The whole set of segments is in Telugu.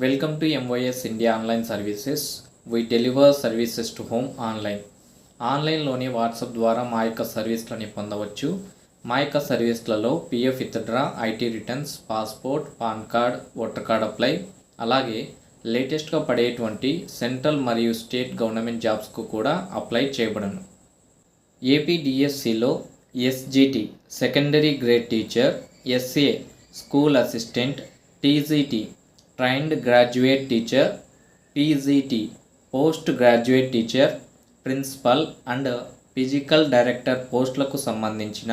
Welcome to MYS India Online Services. We deliver services to home online. ఆన్లైన్లోని వాట్సాప్ ద్వారా మా యొక్క సర్వీస్లని పొందవచ్చు. మా యొక్క సర్వీస్లలో PF withdraw, IT returns, passport, PAN card, voter card apply, అలాగే లేటెస్ట్గా పడేటువంటి సెంట్రల్ మరియు స్టేట్ గవర్నమెంట్ జాబ్స్కు కూడా అప్లై చేయబడను. ఏపీడిఎస్సిలో SGT secondary grade teacher, SA school assistant, TGT trained graduate teacher, PGT post graduate teacher, principal and physical director పోస్టులకు సంబంధించిన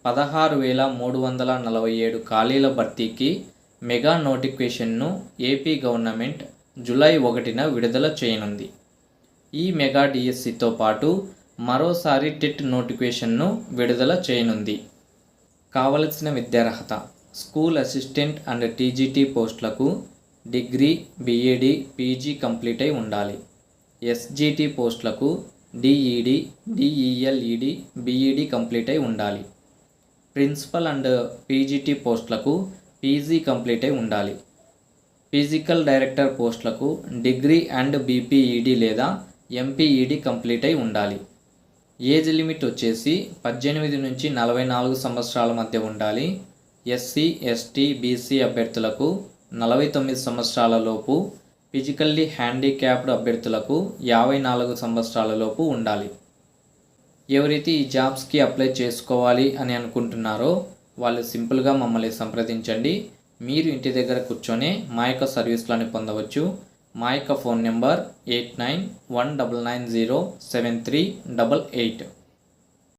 16,347 ఖాళీల భర్తీకి మెగా నోటిఫికేషన్ను ఏపీ గవర్నమెంట్ జూలై 1న విడుదల చేయనుంది. ఈ మెగా డిఎస్సితో పాటు మరోసారి టెట్ నోటిఫికేషన్ను విడుదల చేయనుంది. కావలసిన విద్యార్హత: స్కూల్ అసిస్టెంట్ అండ్ టీజీటీ పోస్టులకు డిగ్రీ, బీఈడి, పీజీ కంప్లీట్ అయి ఉండాలి. ఎస్జిటి పోస్టులకు డిఈడి, డిఈఎల్ఈడి, బీఈడి కంప్లీట్ అయి ఉండాలి. ప్రిన్సిపల్ అండ్ పీజీటీ పోస్టులకు పీజీ కంప్లీట్ అయి ఉండాలి. ఫిజికల్ డైరెక్టర్ పోస్టులకు డిగ్రీ అండ్ బీపీఈడి లేదా ఎంపీఈడి కంప్లీట్ అయి ఉండాలి. ఏజ్ లిమిట్ వచ్చేసి 18 నుంచి 44 సంవత్సరాల మధ్య ఉండాలి. ఎస్సీ, ఎస్టీ, బీసీ అభ్యర్థులకు 49 సంవత్సరాల లోపు, ఫిజికల్లీ హ్యాండిక్యాప్డ్ అభ్యర్థులకు 54 సంవత్సరాల లోపు ఉండాలి. ఎవరైతే ఈ జాబ్స్కి అప్లై చేసుకోవాలి అని అనుకుంటున్నారో వాళ్ళు సింపుల్గా మమ్మల్ని సంప్రదించండి. మీరు ఇంటి దగ్గర కూర్చొని మా యొక్క సర్వీస్లను పొందవచ్చు. మా యొక్క ఫోన్ నెంబర్ 8919907388.